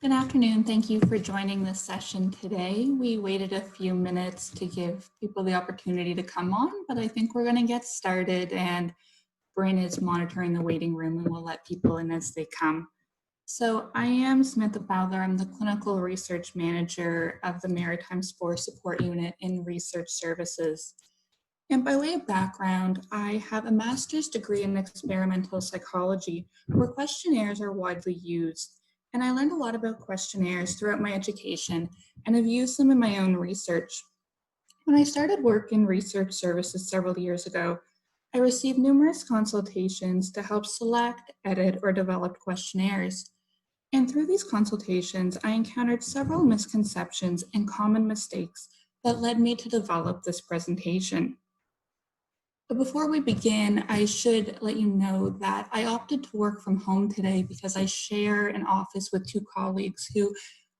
Good afternoon. Thank you for joining this session today. We waited a few minutes to give people the opportunity to come on, but I think we're going to get started, and Bryn is monitoring the waiting room and we'll let people in as they come. So I am Samantha Fowler. I'm the Clinical Research Manager of the Maritime Spore Support Unit in Research Services. And by way of background, I have a master's degree in experimental psychology, where questionnaires are widely used. And I learned a lot about questionnaires throughout my education and have used them in my own research. When I started work in research services several years ago, I received numerous consultations to help select, edit, or develop questionnaires. And through these consultations, I encountered several misconceptions and common mistakes that led me to develop this presentation. But before we begin, I should let you know that I opted to work from home today because I share an office with two colleagues who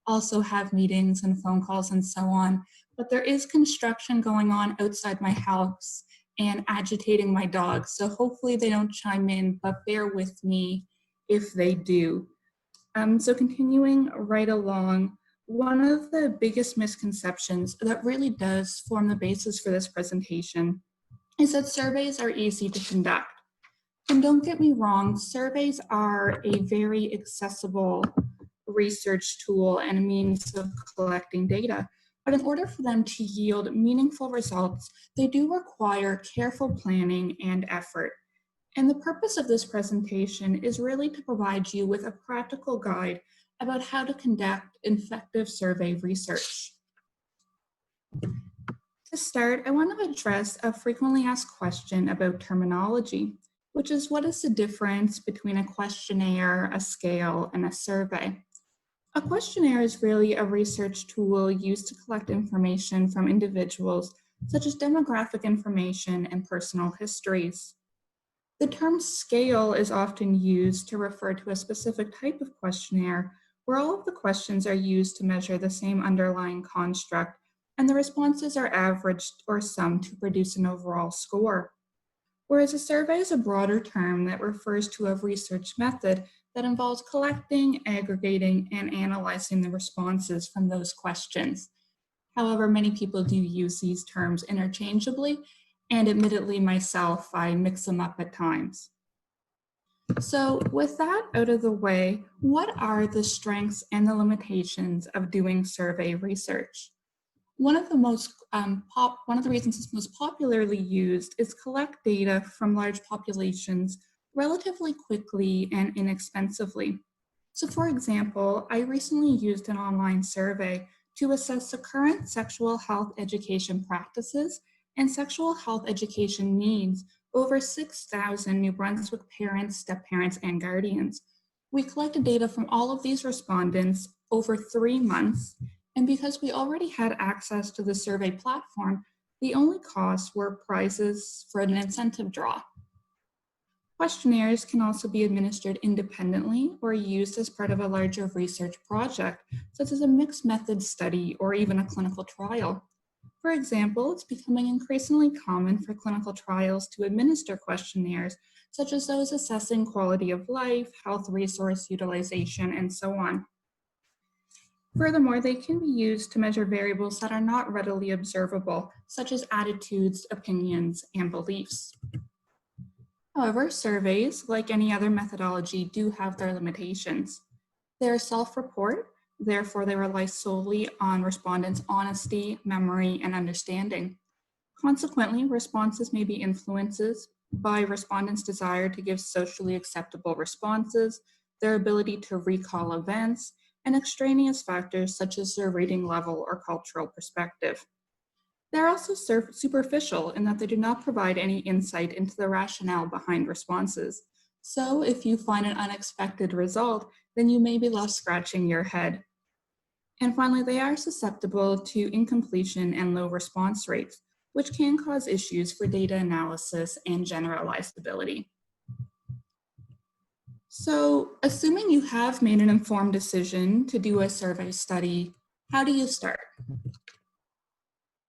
also have meetings and phone calls and so on. But there is construction going on outside my house and agitating my dogs. So hopefully they don't chime in, but bear with me if they do. So continuing right along, one of the biggest misconceptions that really does form the basis for this presentation is that surveys are easy to conduct. And don't get me wrong, surveys are a very accessible research tool and a means of collecting data. But in order for them to yield meaningful results, they do require careful planning and effort. And the purpose of this presentation is really to provide you with a practical guide about how to conduct effective survey research. To start, I want to address a frequently asked question about terminology, which is what is the difference between a questionnaire, a scale, and a survey? A questionnaire is really a research tool used to collect information from individuals, such as demographic information and personal histories. The term scale is often used to refer to a specific type of questionnaire where all of the questions are used to measure the same underlying construct, and the responses are averaged or summed to produce an overall score. Whereas a survey is a broader term that refers to a research method that involves collecting, aggregating, and analyzing the responses from those questions. However, many people do use these terms interchangeably, and admittedly myself, I mix them up at times. So with that out of the way, what are the strengths and the limitations of doing survey research? One of the reasons it's most popularly used is collect data from large populations relatively quickly and inexpensively. So for example, I recently used an online survey to assess the current sexual health education practices and sexual health education needs over 6,000 New Brunswick parents, step-parents, and guardians. We collected data from all of these respondents over 3 months, and because we already had access to the survey platform, the only costs were prizes for an incentive draw. Questionnaires can also be administered independently or used as part of a larger research project, such as a mixed method study or even a clinical trial. For example, it's becoming increasingly common for clinical trials to administer questionnaires, such as those assessing quality of life, health resource utilization, and so on. Furthermore, they can be used to measure variables that are not readily observable, such as attitudes, opinions, and beliefs. However, surveys, like any other methodology, do have their limitations. They're self-report, therefore they rely solely on respondents' honesty, memory, and understanding. Consequently, responses may be influenced by respondents' desire to give socially acceptable responses, their ability to recall events, and extraneous factors such as their rating level or cultural perspective. They're also superficial in that they do not provide any insight into the rationale behind responses. So if you find an unexpected result, then you may be left scratching your head. And finally, they are susceptible to incompletion and low response rates, which can cause issues for data analysis and generalizability. So assuming you have made an informed decision to do a survey study, how do you start?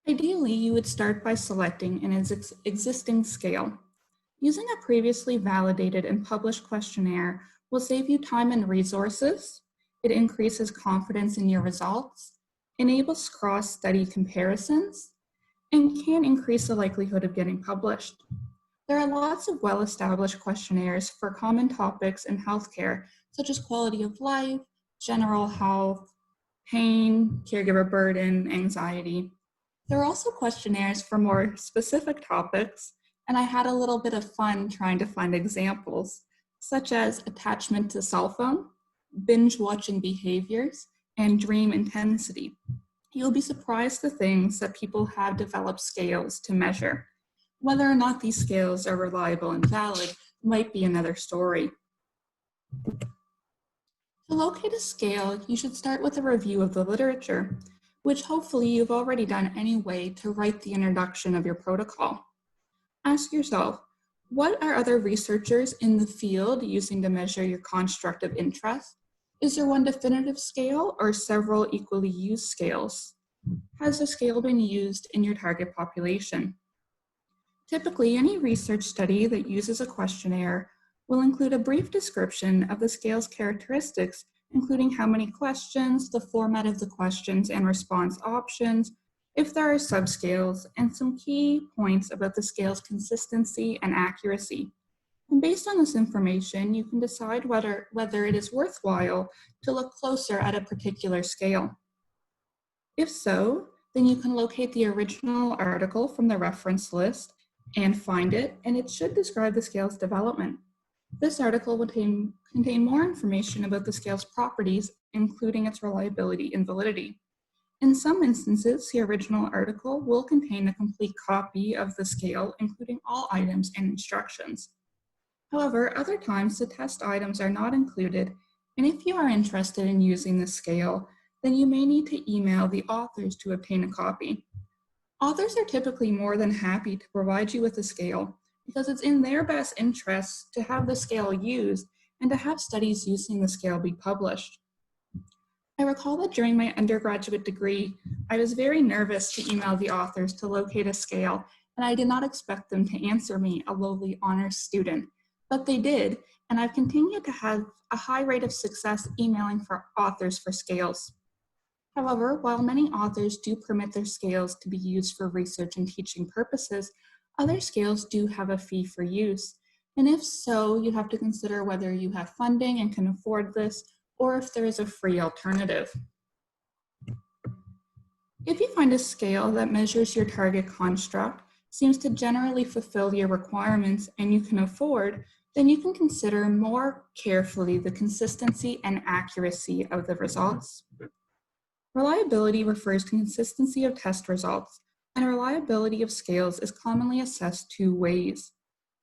Ideally, you would start by selecting an existing scale. Using a previously validated and published questionnaire will save you time and resources. It increases confidence in your results, enables cross-study comparisons, and can increase the likelihood of getting published. There are lots of well-established questionnaires for common topics in healthcare, such as quality of life, general health, pain, caregiver burden, anxiety. There are also questionnaires for more specific topics, and I had a little bit of fun trying to find examples, such as attachment to cell phone, binge watching behaviors, and dream intensity. You'll be surprised the things that people have developed scales to measure. Whether or not these scales are reliable and valid might be another story. To locate a scale, you should start with a review of the literature, which hopefully you've already done anyway to write the introduction of your protocol. Ask yourself, what are other researchers in the field using to measure your construct of interest? Is there one definitive scale or several equally used scales? Has the scale been used in your target population? Typically, any research study that uses a questionnaire will include a brief description of the scale's characteristics, including how many questions, the format of the questions and response options, if there are subscales, and some key points about the scale's consistency and accuracy. And based on this information, you can decide whether it is worthwhile to look closer at a particular scale. If so, then you can locate the original article from the reference list and find it, and it should describe the scale's development. This article will contain more information about the scale's properties, including its reliability and validity. In some instances, the original article will contain a complete copy of the scale, including all items and instructions. However, other times the test items are not included, and if you are interested in using the scale, then you may need to email the authors to obtain a copy. Authors are typically more than happy to provide you with a scale because it's in their best interest to have the scale used and to have studies using the scale be published. I recall that during my undergraduate degree, I was very nervous to email the authors to locate a scale, and I did not expect them to answer me, a lowly honors student, but they did, and I've continued to have a high rate of success emailing for authors for scales. However, while many authors do permit their scales to be used for research and teaching purposes, other scales do have a fee for use. And if so, you have to consider whether you have funding and can afford this, or if there is a free alternative. If you find a scale that measures your target construct, seems to generally fulfill your requirements, and you can afford, then you can consider more carefully the consistency and accuracy of the results. Reliability refers to consistency of test results, and reliability of scales is commonly assessed two ways.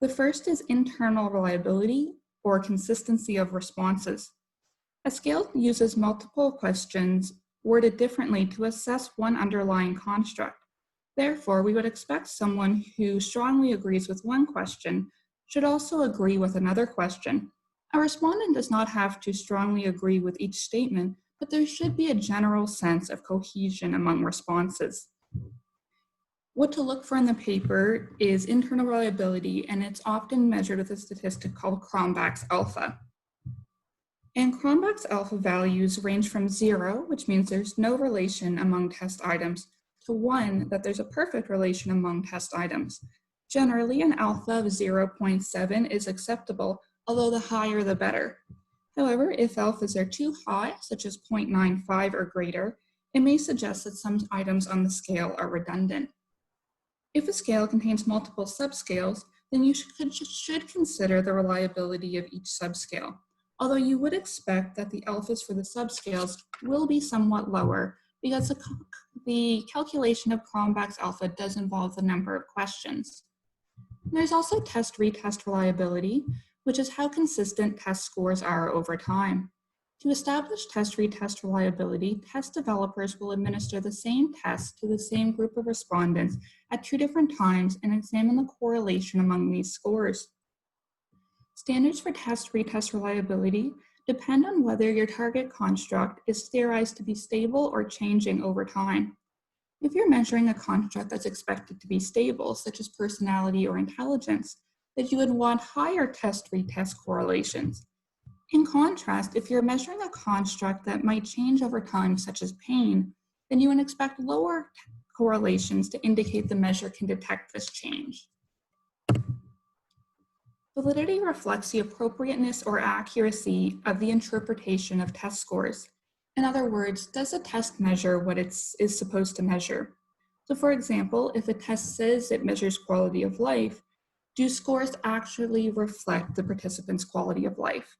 The first is internal reliability, or consistency of responses. A scale uses multiple questions worded differently to assess one underlying construct. Therefore, we would expect someone who strongly agrees with one question should also agree with another question. A respondent does not have to strongly agree with each statement, but there should be a general sense of cohesion among responses. What to look for in the paper is internal reliability, and it's often measured with a statistic called Cronbach's alpha. And Cronbach's alpha values range from 0, which means there's no relation among test items, to 1, that there's a perfect relation among test items. Generally, an alpha of 0.7 is acceptable, although the higher the better. However, if alphas are too high, such as 0.95 or greater, it may suggest that some items on the scale are redundant. If a scale contains multiple subscales, then you should consider the reliability of each subscale, although you would expect that the alphas for the subscales will be somewhat lower because the calculation of Cronbach's alpha does involve the number of questions. There's also test-retest reliability, which is how consistent test scores are over time. To establish test-retest reliability, test developers will administer the same test to the same group of respondents at 2 different times and examine the correlation among these scores. Standards for test-retest reliability depend on whether your target construct is theorized to be stable or changing over time. If you're measuring a construct that's expected to be stable, such as personality or intelligence, then you would want higher test-retest correlations. In contrast, if you're measuring a construct that might change over time, such as pain, then you would expect lower correlations to indicate the measure can detect this change. Validity reflects the appropriateness or accuracy of the interpretation of test scores. In other words, does a test measure what it is supposed to measure? So for example, if a test says it measures quality of life, do scores actually reflect the participant's quality of life?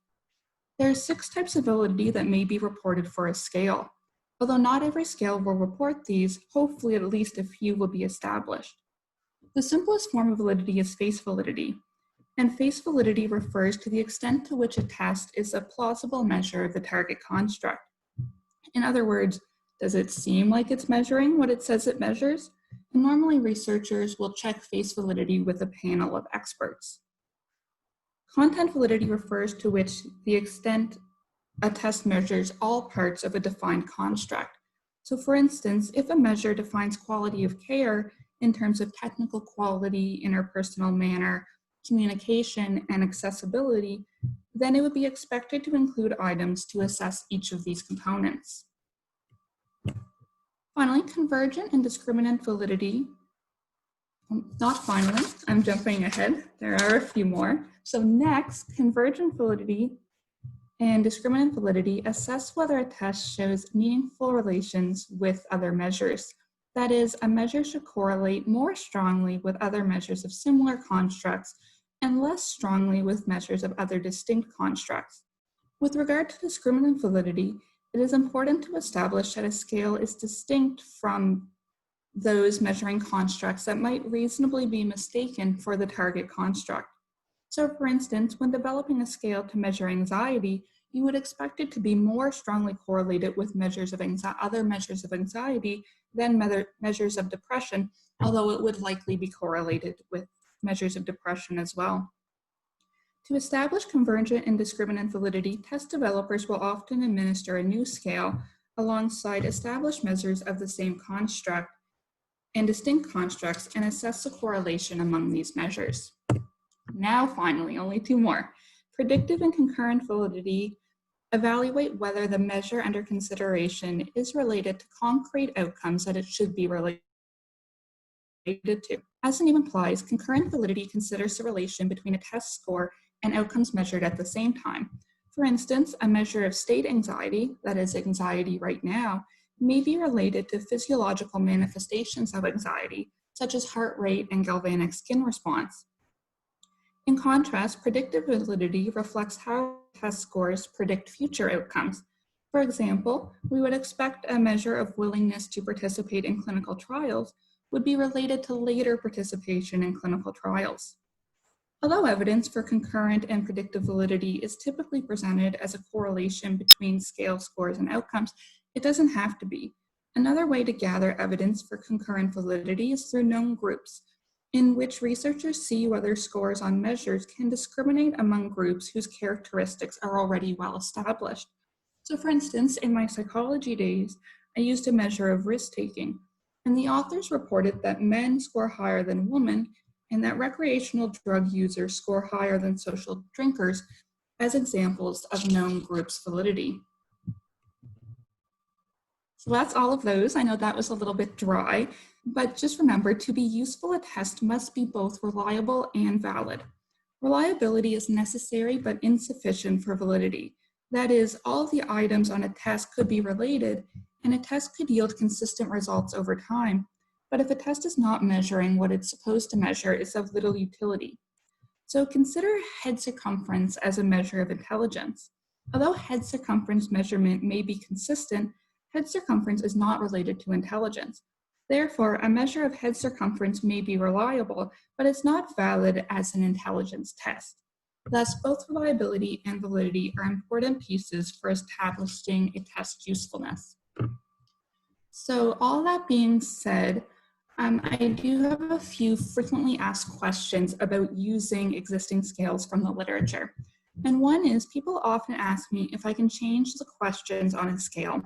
There are 6 types of validity that may be reported for a scale. Although not every scale will report these, hopefully at least a few will be established. The simplest form of validity is face validity. And face validity refers to the extent to which a test is a plausible measure of the target construct. In other words, does it seem like it's measuring what it says it measures? And normally researchers will check face validity with a panel of experts. Content validity refers to the extent a test measures all parts of a defined construct. So for instance, if a measure defines quality of care in terms of technical quality, interpersonal manner, communication, and accessibility, then it would be expected to include items to assess each of these components. Finally, convergent and discriminant validity. Not finally, I'm jumping ahead. There are a few more. So next, convergent validity and discriminant validity assess whether a test shows meaningful relations with other measures. That is, a measure should correlate more strongly with other measures of similar constructs and less strongly with measures of other distinct constructs. With regard to discriminant validity, it is important to establish that a scale is distinct from those measuring constructs that might reasonably be mistaken for the target construct. So for instance, when developing a scale to measure anxiety, you would expect it to be more strongly correlated with measures of other measures of anxiety than measures of depression, although it would likely be correlated with measures of depression as well. To establish convergent and discriminant validity, test developers will often administer a new scale alongside established measures of the same construct and distinct constructs and assess the correlation among these measures. Now finally, only 2 more. Predictive and concurrent validity evaluate whether the measure under consideration is related to concrete outcomes that it should be related to. As the name implies, concurrent validity considers the relation between a test score and outcomes measured at the same time. For instance, a measure of state anxiety, that is anxiety right now, may be related to physiological manifestations of anxiety, such as heart rate and galvanic skin response. In contrast, predictive validity reflects how test scores predict future outcomes. For example, we would expect a measure of willingness to participate in clinical trials would be related to later participation in clinical trials. Although evidence for concurrent and predictive validity is typically presented as a correlation between scale scores and outcomes, it doesn't have to be. Another way to gather evidence for concurrent validity is through known groups, in which researchers see whether scores on measures can discriminate among groups whose characteristics are already well established. So for instance, in my psychology days, I used a measure of risk-taking, and the authors reported that men score higher than women and that recreational drug users score higher than social drinkers as examples of known groups' validity. So that's all of those. I know that was a little bit dry, but just remember, to be useful, a test must be both reliable and valid. Reliability is necessary but insufficient for validity. That is, all of the items on a test could be related, and a test could yield consistent results over time. But if a test is not measuring what it's supposed to measure, it's of little utility. So consider head circumference as a measure of intelligence. Although head circumference measurement may be consistent, head circumference is not related to intelligence. Therefore, a measure of head circumference may be reliable, but it's not valid as an intelligence test. Thus, both reliability and validity are important pieces for establishing a test's usefulness. So all that being said, I do have a few frequently asked questions about using existing scales from the literature. And one is, people often ask me if I can change the questions on a scale.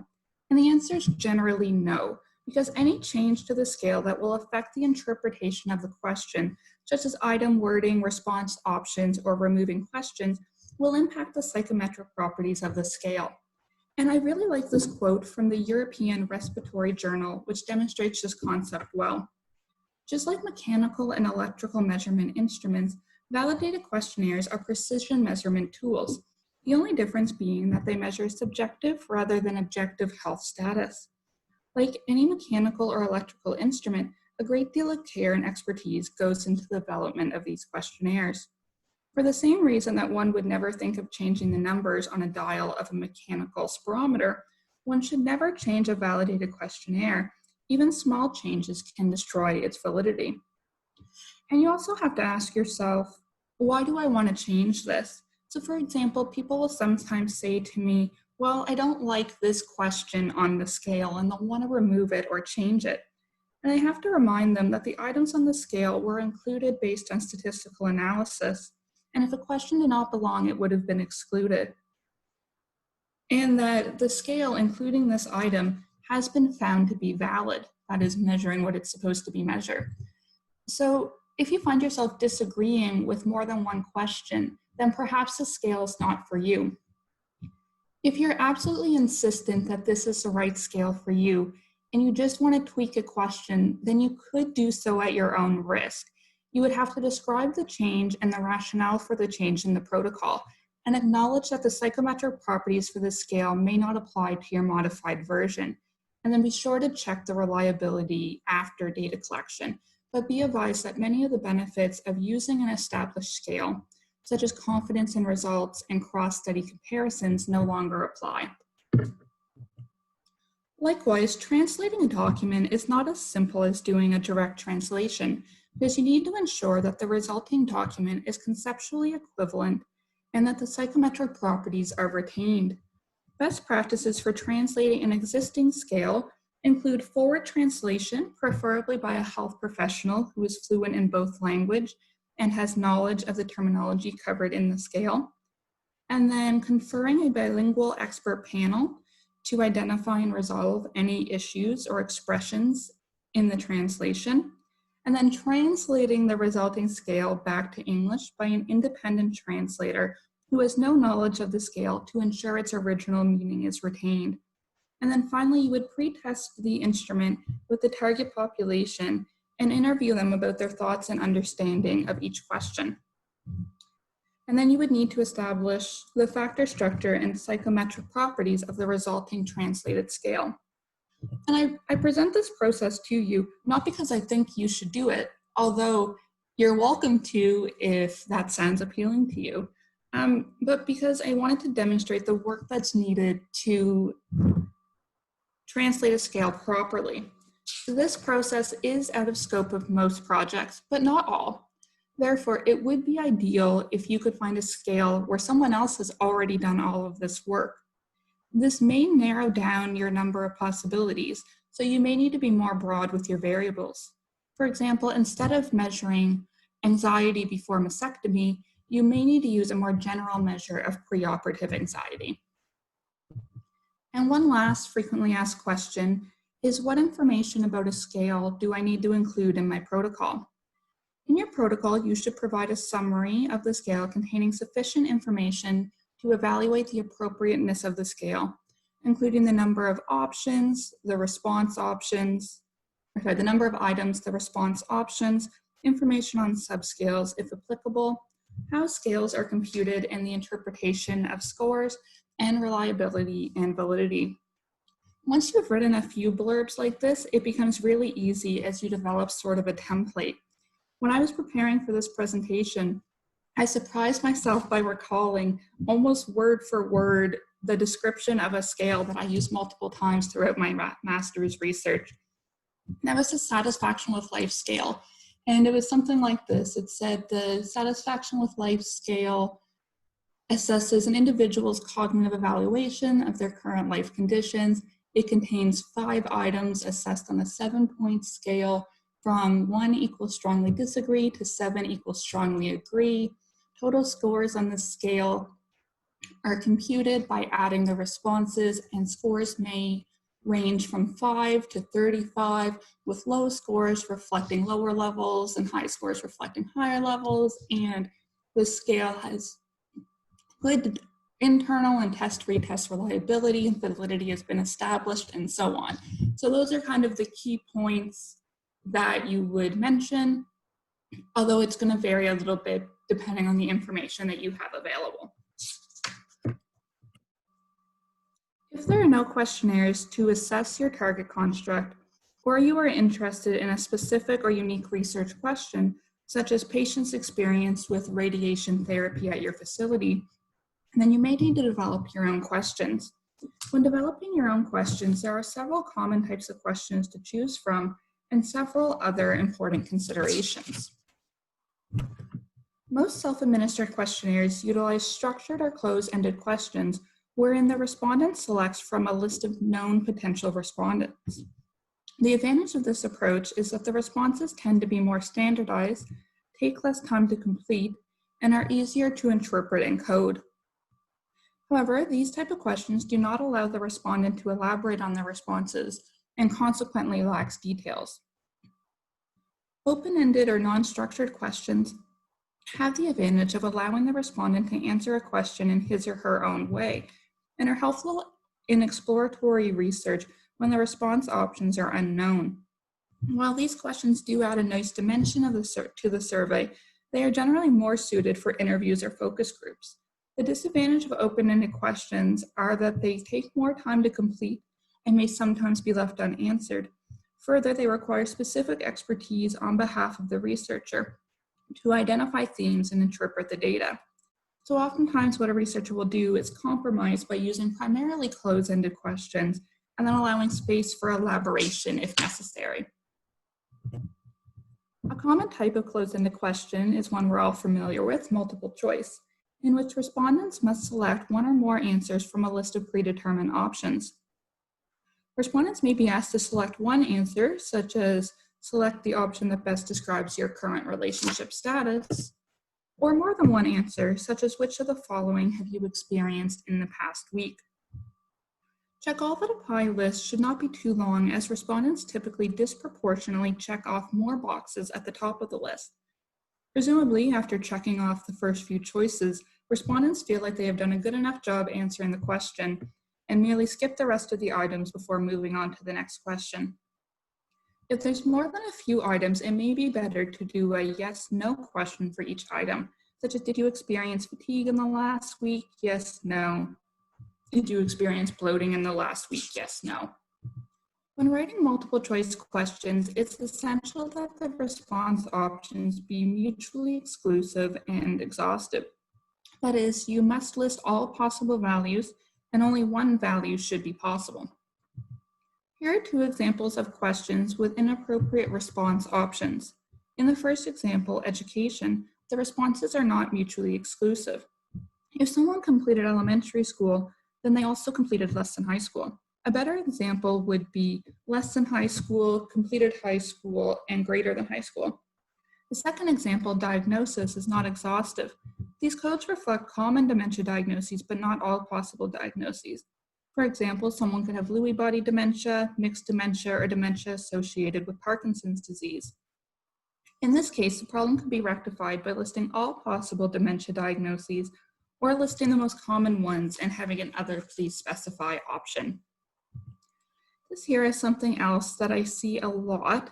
And the answer is generally no, because any change to the scale that will affect the interpretation of the question, such as item wording, response options, or removing questions, will impact the psychometric properties of the scale. And I really like this quote from the European Respiratory Journal, which demonstrates this concept well. Just like mechanical and electrical measurement instruments, validated questionnaires are precision measurement tools, the only difference being that they measure subjective rather than objective health status. Like any mechanical or electrical instrument, a great deal of care and expertise goes into the development of these questionnaires. For the same reason that one would never think of changing the numbers on a dial of a mechanical spirometer, one should never change a validated questionnaire. Even small changes can destroy its validity. And you also have to ask yourself, why do I want to change this? So for example, people will sometimes say to me, well, I don't like this question on the scale and they'll want to remove it or change it. And I have to remind them that the items on the scale were included based on statistical analysis. And if a question did not belong, it would have been excluded. And that the scale, including this item, has been found to be valid. That is, measuring what it's supposed to be measured. So if you find yourself disagreeing with more than one question, then perhaps the scale is not for you. If you're absolutely insistent that this is the right scale for you, and you just want to tweak a question, then you could do so at your own risk. You would have to describe the change and the rationale for the change in the protocol, and acknowledge that the psychometric properties for the scale may not apply to your modified version. And then be sure to check the reliability after data collection, but be advised that many of the benefits of using an established scale, such as confidence in results and cross-study comparisons, no longer apply. Likewise, translating a document is not as simple as doing a direct translation, because you need to ensure that the resulting document is conceptually equivalent and that the psychometric properties are retained. Best practices for translating an existing scale include forward translation, preferably by a health professional who is fluent in both language and has knowledge of the terminology covered in the scale, and then conferring a bilingual expert panel to identify and resolve any issues or expressions in the translation, and then translating the resulting scale back to English by an independent translator who has no knowledge of the scale to ensure its original meaning is retained. And then finally, you would pre-test the instrument with the target population and interview them about their thoughts and understanding of each question. And then you would need to establish the factor structure and psychometric properties of the resulting translated scale. And I present this process to you, not because I think you should do it, although you're welcome to if that sounds appealing to you, but because I wanted to demonstrate the work that's needed to translate a scale properly. So this process is out of scope of most projects, but not all. Therefore, it would be ideal if you could find a scale where someone else has already done all of this work. This may narrow down your number of possibilities, so you may need to be more broad with your variables. For example, instead of measuring anxiety before mastectomy, you may need to use a more general measure of preoperative anxiety. And one last frequently asked question is, what information about a scale do I need to include in my protocol? In your protocol, you should provide a summary of the scale containing sufficient information to evaluate the appropriateness of the scale, including the number of options, the response options, the number of items, the response options, information on subscales if applicable, how scales are computed, and the interpretation of scores, and reliability and validity. Once you've written a few blurbs like this, it becomes really easy as you develop sort of a template. When I was preparing for this presentation, I surprised myself by recalling almost word for word the description of a scale that I used multiple times throughout my master's research. That was the satisfaction with life scale. And it was something like this. It said the satisfaction with life scale assesses an individual's cognitive evaluation of their current life conditions. It contains 5 items assessed on a 7-point scale from 1 equals strongly disagree to 7 equals strongly agree. Total scores on this scale are computed by adding the responses, and scores may range from 5 to 35, with low scores reflecting lower levels and high scores reflecting higher levels. And the scale has good internal and retest reliability and validity has been established, and so on. So those are kind of the key points that you would mention, although it's going to vary a little bit depending on the information that you have available. If there are no questionnaires to assess your target construct, or you are interested in a specific or unique research question, such as patients' experience with radiation therapy at your facility, then you may need to develop your own questions. When developing your own questions, there are several common types of questions to choose from and several other important considerations. Most self-administered questionnaires utilize structured or closed-ended questions wherein the respondent selects from a list of known potential respondents. The advantage of this approach is that the responses tend to be more standardized, take less time to complete, and are easier to interpret and code. However, these type of questions do not allow the respondent to elaborate on their responses and consequently lacks details. Open-ended or non-structured questions have the advantage of allowing the respondent to answer a question in his or her own way and are helpful in exploratory research when the response options are unknown. While these questions do add a nice dimension to the survey, they are generally more suited for interviews or focus groups. The disadvantage of open-ended questions are that they take more time to complete and may sometimes be left unanswered. Further, they require specific expertise on behalf of the researcher to identify themes and interpret the data. So oftentimes what a researcher will do is compromise by using primarily closed-ended questions and then allowing space for elaboration if necessary. A common type of closed-ended question is one we're all familiar with, multiple choice, in which respondents must select one or more answers from a list of predetermined options. Respondents may be asked to select one answer, such as select the option that best describes your current relationship status, or more than one answer, such as which of the following have you experienced in the past week. Check all that apply list should not be too long, as respondents typically disproportionately check off more boxes at the top of the list. Presumably, after checking off the first few choices, respondents feel like they have done a good enough job answering the question and merely skip the rest of the items before moving on to the next question. If there's more than a few items, it may be better to do a yes/no question for each item, such as did you experience fatigue in the last week? Yes, no. Did you experience bloating in the last week? Yes, no. When writing multiple choice questions, it's essential that the response options be mutually exclusive and exhaustive. That is, you must list all possible values and only one value should be possible. Here are two examples of questions with inappropriate response options. In the first example, education, the responses are not mutually exclusive. If someone completed elementary school, then they also completed less than high school. A better example would be less than high school, completed high school, and greater than high school. The second example, diagnosis, is not exhaustive. These codes reflect common dementia diagnoses, but not all possible diagnoses. For example, someone could have Lewy body dementia, mixed dementia, or dementia associated with Parkinson's disease. In this case, the problem could be rectified by listing all possible dementia diagnoses or listing the most common ones and having an other please specify option. This here is something else that I see a lot.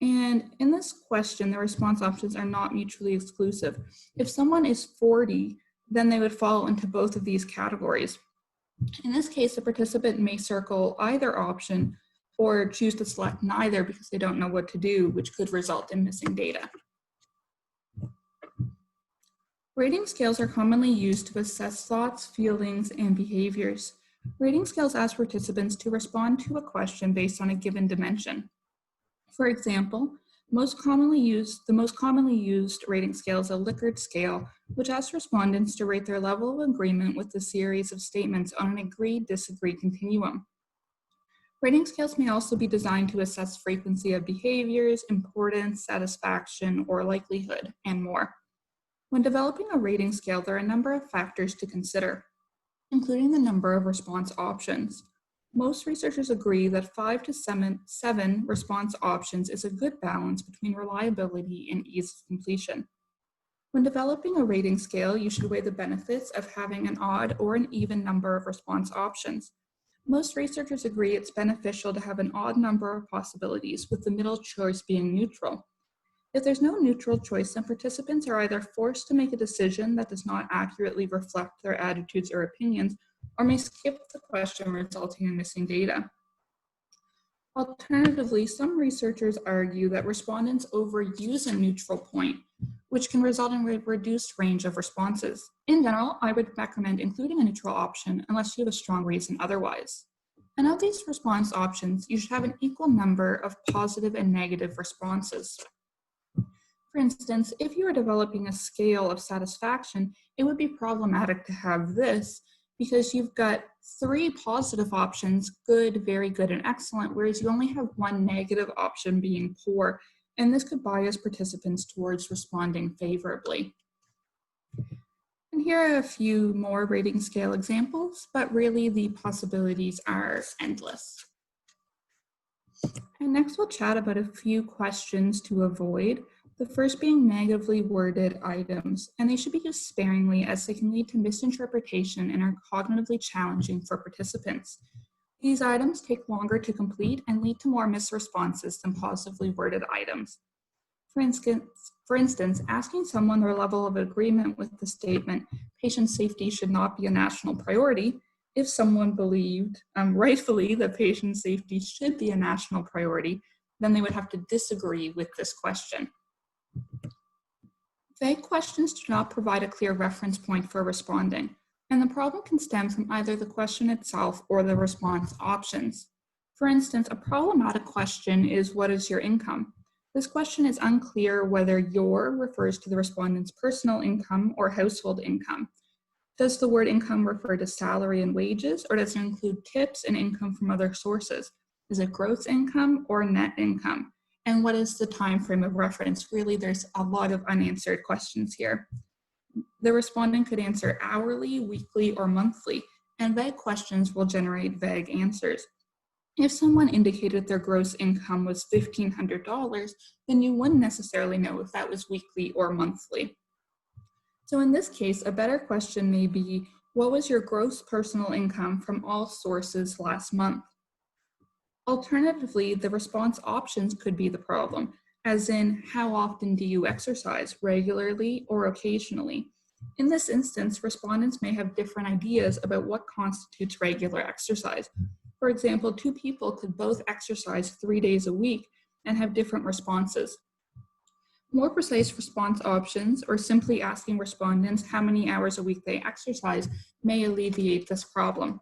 And in this question, the response options are not mutually exclusive. If someone is 40, then they would fall into both of these categories. In this case, the participant may circle either option or choose to select neither because they don't know what to do, which could result in missing data. Rating scales are commonly used to assess thoughts, feelings, and behaviors. Rating scales ask participants to respond to a question based on a given dimension. For example, the most commonly used rating scale is a Likert scale, which asks respondents to rate their level of agreement with a series of statements on an agree-disagree continuum. Rating scales may also be designed to assess frequency of behaviors, importance, satisfaction, or likelihood, and more. When developing a rating scale, there are a number of factors to consider, including the number of response options. Most researchers agree that 5 to 7 response options is a good balance between reliability and ease of completion. When developing a rating scale, you should weigh the benefits of having an odd or an even number of response options. Most researchers agree it's beneficial to have an odd number of possibilities, with the middle choice being neutral. If there's no neutral choice, then participants are either forced to make a decision that does not accurately reflect their attitudes or opinions, or may skip the question, resulting in missing data. Alternatively, some researchers argue that respondents overuse a neutral point, which can result in a reduced range of responses. In general, I would recommend including a neutral option unless you have a strong reason otherwise. And of these response options, you should have an equal number of positive and negative responses. For instance, if you are developing a scale of satisfaction, it would be problematic to have this because you've got 3 positive options, good, very good, and excellent, whereas you only have 1 negative option being poor, and this could bias participants towards responding favorably. And here are a few more rating scale examples, but really the possibilities are endless. And next we'll chat about a few questions to avoid. The first being negatively worded items, and they should be used sparingly as they can lead to misinterpretation and are cognitively challenging for participants. These items take longer to complete and lead to more misresponses than positively worded items. For instance, asking someone their level of agreement with the statement, patient safety should not be a national priority, if someone believed rightfully that patient safety should be a national priority, then they would have to disagree with this question. Vague questions do not provide a clear reference point for responding, and the problem can stem from either the question itself or the response options. For instance, a problematic question is, what is your income? This question is unclear whether your refers to the respondent's personal income or household income. Does the word income refer to salary and wages, or does it include tips and income from other sources? Is it gross income or net income? And what is the time frame of reference? Really, there's a lot of unanswered questions here. The respondent could answer hourly, weekly, or monthly, and vague questions will generate vague answers. If someone indicated their gross income was $1,500, then you wouldn't necessarily know if that was weekly or monthly. So in this case, a better question may be, what was your gross personal income from all sources last month? Alternatively, the response options could be the problem, as in, how often do you exercise, regularly or occasionally? In this instance, respondents may have different ideas about what constitutes regular exercise. For example, 2 people could both exercise 3 days a week and have different responses. More precise response options, or simply asking respondents how many hours a week they exercise, may alleviate this problem.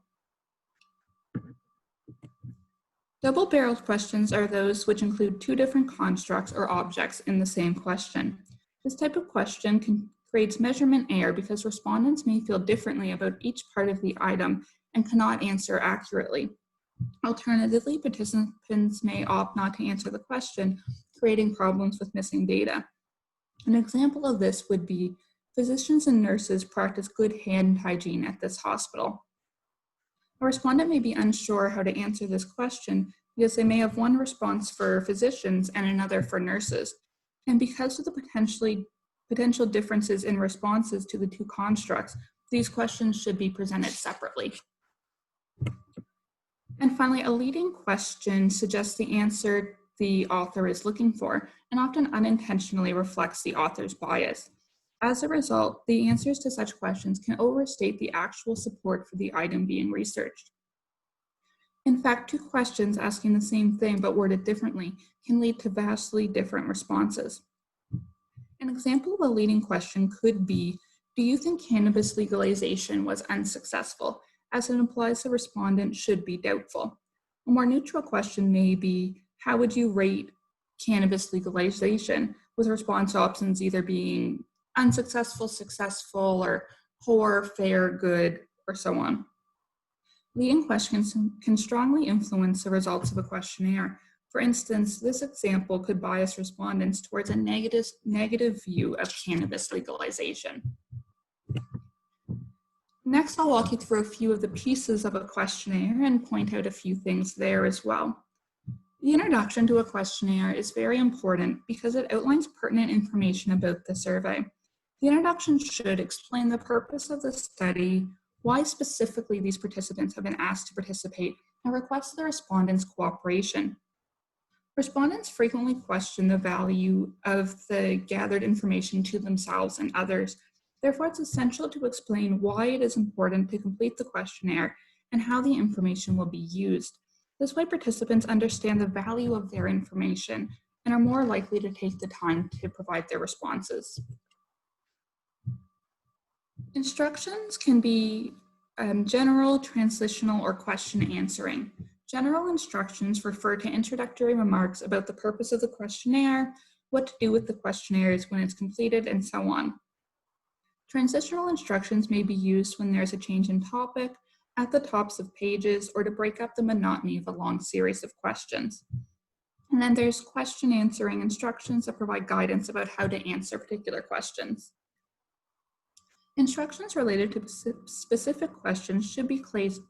Double-barreled questions are those which include 2 different constructs or objects in the same question. This type of question creates measurement error because respondents may feel differently about each part of the item and cannot answer accurately. Alternatively, participants may opt not to answer the question, creating problems with missing data. An example of this would be, physicians and nurses practice good hand hygiene at this hospital. A respondent may be unsure how to answer this question because they may have one response for physicians and another for nurses. And because of the potential differences in responses to the 2 constructs, these questions should be presented separately. And finally, a leading question suggests the answer the author is looking for and often unintentionally reflects the author's bias. As a result, the answers to such questions can overstate the actual support for the item being researched. In fact, 2 questions asking the same thing but worded differently can lead to vastly different responses. An example of a leading question could be, do you think cannabis legalization was unsuccessful, as it implies the respondent should be doubtful. A more neutral question may be, how would you rate cannabis legalization, with response options either being unsuccessful, successful, or poor, fair, good, or so on. Leading questions can strongly influence the results of a questionnaire. For instance, this example could bias respondents towards a negative view of cannabis legalization. Next, I'll walk you through a few of the pieces of a questionnaire and point out a few things there as well. The introduction to a questionnaire is very important because it outlines pertinent information about the survey. The introduction should explain the purpose of the study, why specifically these participants have been asked to participate, and request the respondents' cooperation. Respondents frequently question the value of the gathered information to themselves and others. Therefore, it's essential to explain why it is important to complete the questionnaire and how the information will be used. This way, participants understand the value of their information and are more likely to take the time to provide their responses. Instructions can be general, transitional, or question answering. General instructions refer to introductory remarks about the purpose of the questionnaire, what to do with the questionnaires when it's completed, and so on. Transitional instructions may be used when there's a change in topic, at the tops of pages, or to break up the monotony of a long series of questions. And then there's question answering instructions that provide guidance about how to answer particular questions. Instructions related to specific questions should be placed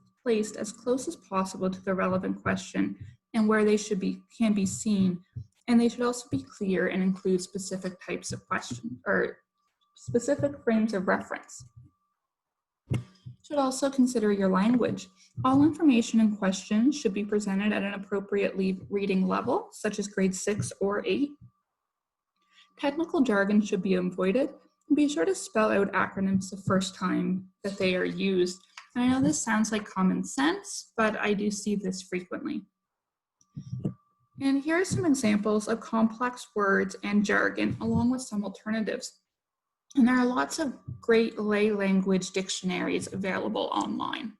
as close as possible to the relevant question and where they can be seen, and they should also be clear and include specific types of question or specific frames of reference. Should also consider your language. All information in questions should be presented at an appropriate reading level, such as grade 6 or 8. Technical jargon should be avoided. Be sure to spell out acronyms the first time that they are used. And I know this sounds like common sense, but I do see this frequently. And here are some examples of complex words and jargon, along with some alternatives. And there are lots of great lay language dictionaries available online.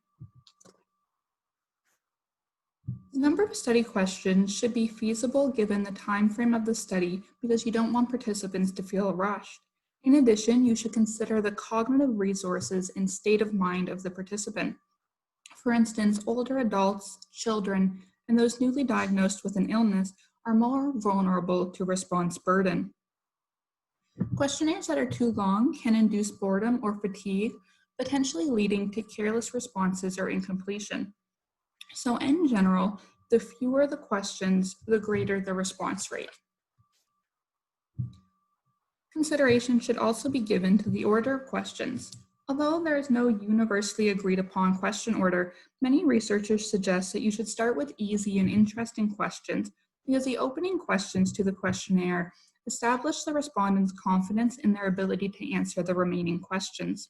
The number of study questions should be feasible given the time frame of the study because you don't want participants to feel rushed. In addition, you should consider the cognitive resources and state of mind of the participant. For instance, older adults, children, and those newly diagnosed with an illness are more vulnerable to response burden. Questionnaires that are too long can induce boredom or fatigue, potentially leading to careless responses or incompletion. So in general, the fewer the questions, the greater the response rate. Consideration should also be given to the order of questions. Although there is no universally agreed upon question order, many researchers suggest that you should start with easy and interesting questions because the opening questions to the questionnaire establish the respondent's confidence in their ability to answer the remaining questions.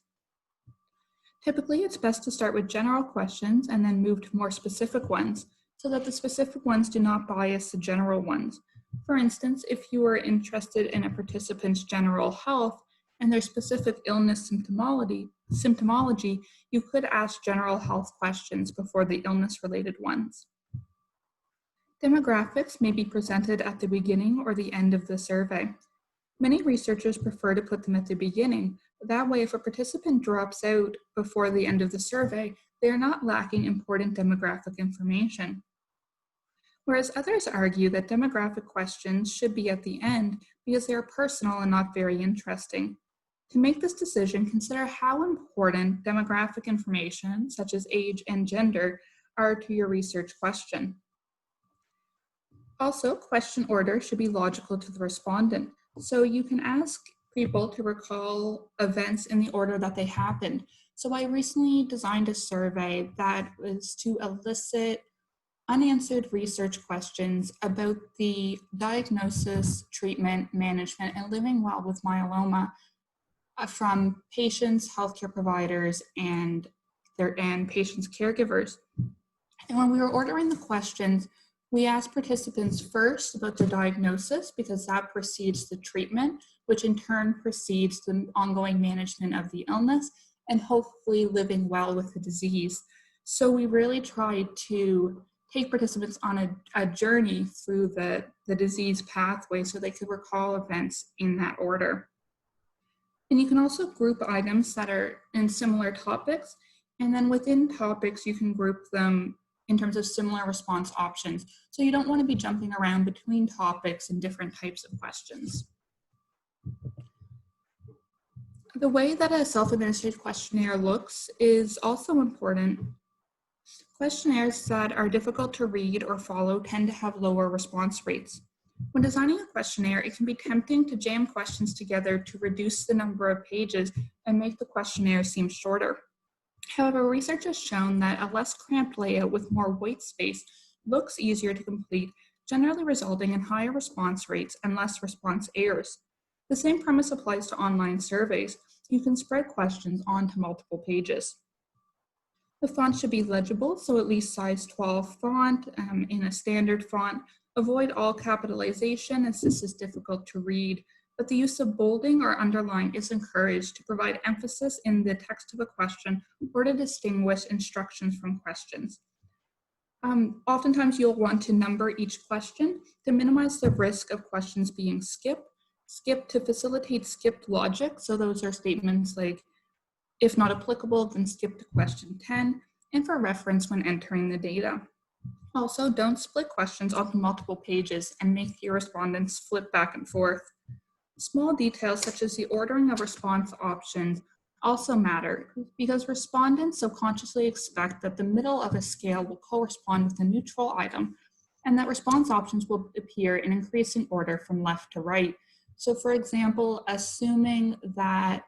Typically, it's best to start with general questions and then move to more specific ones so that the specific ones do not bias the general ones. For instance, if you are interested in a participant's general health and their specific illness symptomology, you could ask general health questions before the illness-related ones. Demographics may be presented at the beginning or the end of the survey. Many researchers prefer to put them at the beginning. That way, if a participant drops out before the end of the survey, they are not lacking important demographic information. Whereas others argue that demographic questions should be at the end because they are personal and not very interesting. To make this decision, consider how important demographic information, such as age and gender, are to your research question. Also, question order should be logical to the respondent. So you can ask people to recall events in the order that they happened. So I recently designed a survey that was to elicit unanswered research questions about the diagnosis, treatment, management, and living well with myeloma from patients, healthcare providers, and patients' caregivers. And when we were ordering the questions, we asked participants first about the diagnosis because that precedes the treatment, which in turn precedes the ongoing management of the illness and hopefully living well with the disease. So we really tried to take participants on a journey through the disease pathway so they could recall events in that order. And you can also group items that are in similar topics, and then within topics you can group them in terms of similar response options. So you don't want to be jumping around between topics and different types of questions. The way that a self-administered questionnaire looks is also important. Questionnaires that are difficult to read or follow tend to have lower response rates. When designing a questionnaire, it can be tempting to jam questions together to reduce the number of pages and make the questionnaire seem shorter. However, research has shown that a less cramped layout with more white space looks easier to complete, generally resulting in higher response rates and less response errors. The same premise applies to online surveys. You can spread questions onto multiple pages. The font should be legible, so at least size 12 font in a standard font. Avoid all capitalization as this is difficult to read, but the use of bolding or underline is encouraged to provide emphasis in the text of a question or to distinguish instructions from questions. Oftentimes you'll want to number each question to minimize the risk of questions being skipped. Skip to facilitate skipped logic, so those are statements like, if not applicable, then skip to question 10, and for reference when entering the data. Also, don't split questions onto multiple pages and make your respondents flip back and forth. Small details such as the ordering of response options also matter because respondents subconsciously expect that the middle of a scale will correspond with a neutral item and that response options will appear in increasing order from left to right. So for example, assuming that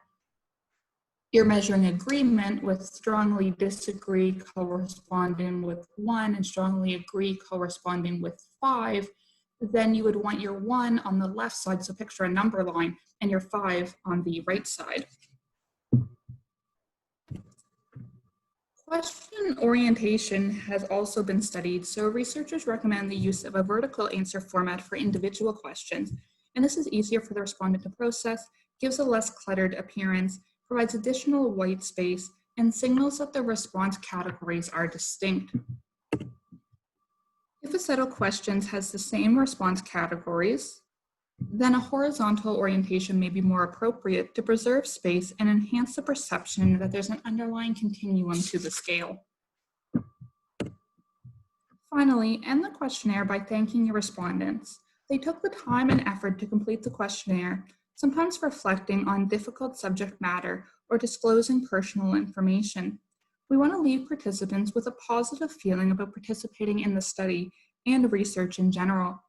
you're measuring agreement with strongly disagree corresponding with 1 and strongly agree corresponding with 5, then you would want your 1 on the left side, so picture a number line, and your 5 on the right side. Question orientation has also been studied, so researchers recommend the use of a vertical answer format for individual questions, and this is easier for the respondent to process, gives a less cluttered appearance, provides additional white space, and signals that the response categories are distinct. If a set of questions has the same response categories, then a horizontal orientation may be more appropriate to preserve space and enhance the perception that there's an underlying continuum to the scale. Finally, end the questionnaire by thanking your respondents. They took the time and effort to complete the questionnaire, sometimes reflecting on difficult subject matter or disclosing personal information. We want to leave participants with a positive feeling about participating in the study and research in general.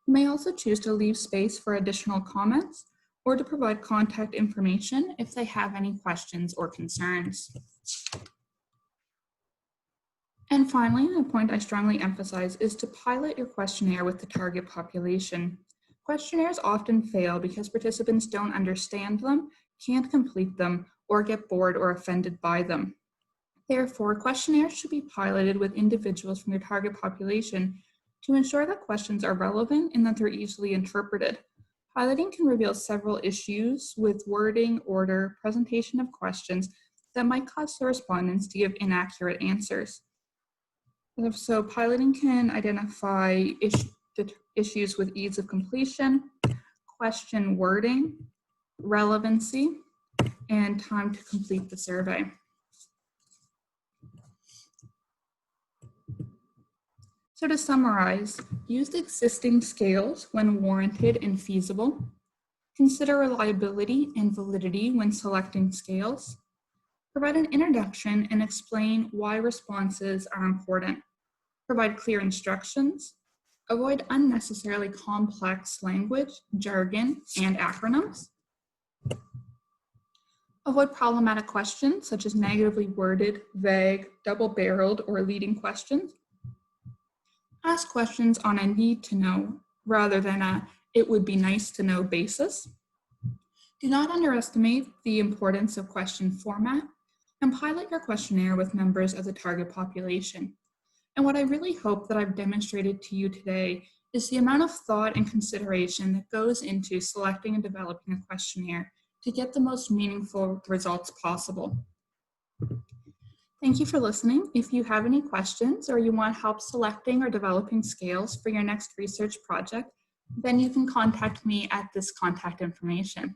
You may also choose to leave space for additional comments or to provide contact information if they have any questions or concerns. And finally, a point I strongly emphasize is to pilot your questionnaire with the target population. Questionnaires often fail because participants don't understand them, can't complete them, or get bored or offended by them. Therefore, questionnaires should be piloted with individuals from your target population to ensure that questions are relevant and that they're easily interpreted. Piloting can reveal several issues with wording, order, presentation of questions that might cause the respondents to give inaccurate answers. So piloting can identify issues with ease of completion, question wording, relevancy, and time to complete the survey. So to summarize, use the existing scales when warranted and feasible. Consider reliability and validity when selecting scales. Provide an introduction and explain why responses are important. Provide clear instructions. Avoid unnecessarily complex language, jargon, and acronyms. Avoid problematic questions such as negatively worded, vague, double-barreled, or leading questions. Ask questions on a need to know rather than a it would be nice to know basis. Do not underestimate the importance of question format, and pilot your questionnaire with members of the target population. And what I really hope that I've demonstrated to you today is the amount of thought and consideration that goes into selecting and developing a questionnaire to get the most meaningful results possible. Thank you for listening. If you have any questions or you want help selecting or developing scales for your next research project, then you can contact me at this contact information.